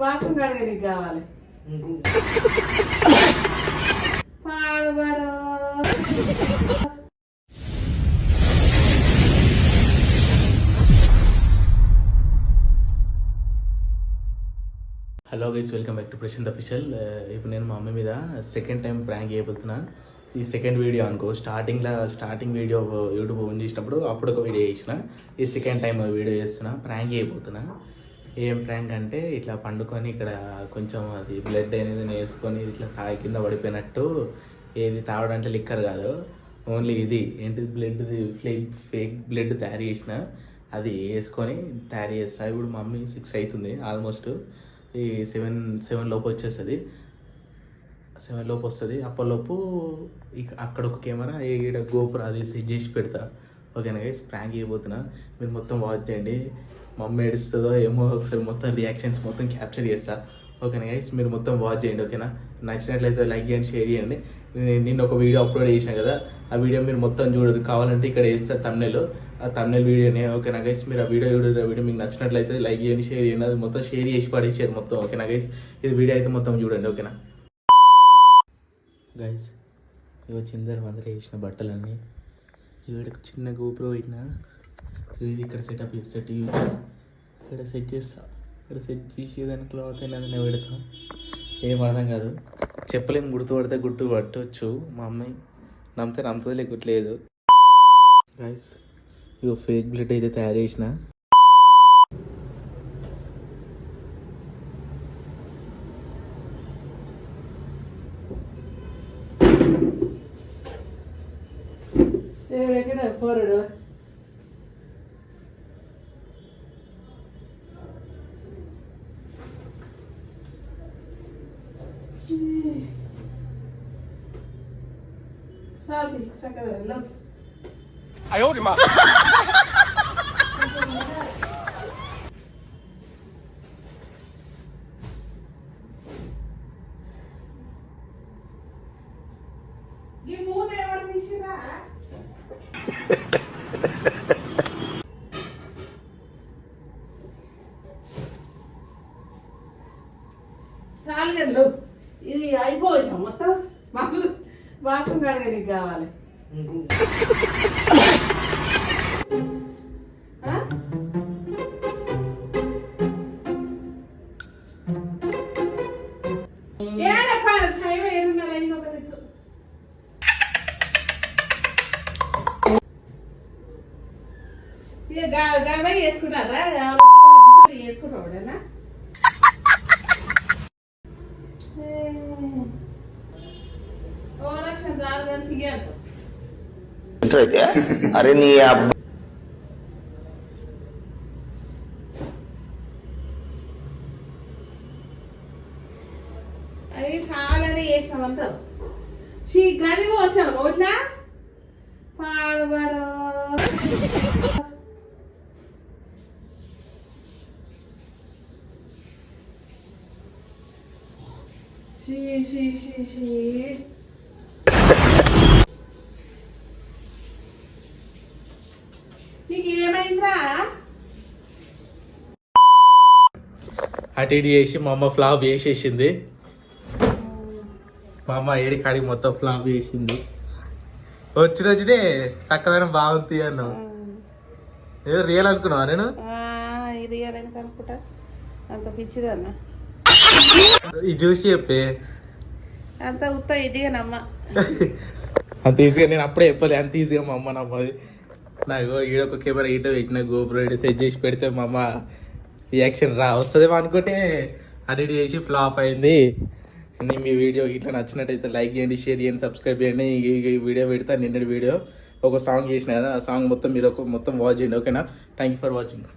Bathroom కడగ నీకు కావాలి పాడు పాడు. Hello guys, welcome back to Prashant official. ఇప్పుడు నేను మా మమ్మీ మీద సెకండ్ టైం ప్రాంక్ చేయబోతున్నా. ఈ సెకండ్ వీడియో అనుకో. స్టార్టింగ్ వీడియో యూట్యూబ్ ఓన్ చేసినప్పుడు అప్పుడు ఒక వీడియో చేసిన. ఈ సెకండ్ టైం వీడియో చేస్తున్నా, ప్రాంక్ చేయబోతున్నా. ఏం ప్రాంక్ అంటే ఇట్లా పండుకొని ఇక్కడ కొంచెం అది బ్లడ్ అనేది వేసుకొని ఇట్లా కాయ కింద పడిపోయినట్టు. ఏది తాగడంటే లిక్కర్ కాదు, ఓన్లీ ఇది ఏంటిది బ్లడ్ది ఫేక్ బ్లడ్ తయారు చేసిన. అది వేసుకొని తయారు చేస్తా. ఇప్పుడు మమ్మీ 6 అవుతుంది ఆల్మోస్ట్. ఈ 7 లోపు వచ్చేస్తుంది. 7 లోపు వస్తుంది. అప్పటిలోపు అక్కడ ఒక కెమెరా ఈడ గోపురం అది సెట్ చేసి పెడతా. ఓకేనా గైస్, ప్రాంక్ చేయబోతున్నా. మీరు మొత్తం వాచ్ చేయండి. మమ్మీ ఏడుస్తుందో ఏమో, ఒకసారి మొత్తం రియాక్షన్స్ మొత్తం క్యాప్చర్ చేస్తా. ఓకేనా గైస్, మీరు మొత్తం వాచ్ చేయండి. ఓకేనా, నచ్చినట్లయితే లైక్ చేయండి, షేర్ చేయండి. నిన్న ఒక వీడియో అప్లోడ్ చేసాను కదా, ఆ వీడియో మీరు మొత్తం చూడరు. కావాలంటే ఇక్కడ వేస్తా తమ్నెల్, ఆ తమ్నెల్ వీడియోనే. ఓకేనా గైస్, మీరు ఆ వీడియో చూడరు. ఆ వీడియో మీకు నచ్చినట్లయితే లైక్ చేయండి, షేర్ చేయండి. అది మొత్తం షేర్ చేసి పడేసారు మొత్తం. ఓకేనా గైస్, ఇది వీడియో అయితే మొత్తం చూడండి. ఓకేనా గైస్, ఇగో చిందరు అందరూ వేసిన బట్టలన్నీ వీడికి చిన్న గోపురం పెట్టినా. ఇది ఇక్కడ సెటప్ చేస్తా. టీవీ ఇక్కడ సెట్ చేస్తా. ఇక్కడ సెట్ చేసి దాని క్లాత్ అయినా నేను పెడతా. ఏం అర్థం కాదు, చెప్పలేం. గుర్తుపడితే గుర్తు పట్టవచ్చు. మా అమ్మాయి నమ్మితే నమ్ముతుంది, లేకట్లేదు. గైస్, ఇగో ఫేక్ బ్లడ్ అయితే తయారు చేసిన. పోరడు చక్కగా 哎呦我的妈！ ఈ మూత ఎవరు తీసిరా? చాలు, ఇది అయిపోయింది మొత్తం. బాత్రూమ్ కడగ నీకు కావాలి. టైం 7:30 అయింది. ఒక దిక్కు ఇక గవే వేసుకుంటారా? వేసుకుంటావుడేనా? ఓ లక్షణ చాలు కానీ తీయాలి. అరే నీ అవి కావాలని వేసామంటారు. గది పోసాను ఓట్లా పాడుబడు. నీకు ఏమైందిరా? అటు ఇటు చేసి మా అమ్మ ఫ్లాప్ వేసేసింది. మా అమ్మ ఏడి కాడికి మొత్తం ఫ్లాప్ చేసింది. వచ్చిన రోజునే చక్కదనం బాగుంది అన్నావు. ఏదో రియల్ అనుకున్నావా? నేను రియల్ ఎందుకు అనుకుంటా, అంత పిచ్చిదన్నా. ఇది చూసి చెప్పే అంత ఉత్త ఇదిగానమ్మ. అంత ఈజీగా నేను అప్పుడే చెప్పలే, అంత ఈజీగా మా అమ్మ నమ్మది. నాకు ఈడొక కెమెరా ఈటో పెట్టిన గోపురం సెట్ చేసి పెడితే మా అమ్మ రియాక్షన్ వస్తుందేమో అనుకుంటే అటు ఇటు చేసి ఫ్లాప్ అయింది. మీ వీడియో ఇట్లా నచ్చినట్టయితే లైక్ చేయండి, షేర్ చేయండి, సబ్స్క్రైబ్ చేయండి. ఈ వీడియో పెడతా. నిన్నటి వీడియో ఒక సాంగ్ చేసిన కదా, ఆ సాంగ్ మొత్తం మీరు మొత్తం వాచ్ చేయండి. ఓకేనా, థ్యాంక్ యూ ఫర్ వాచింగ్.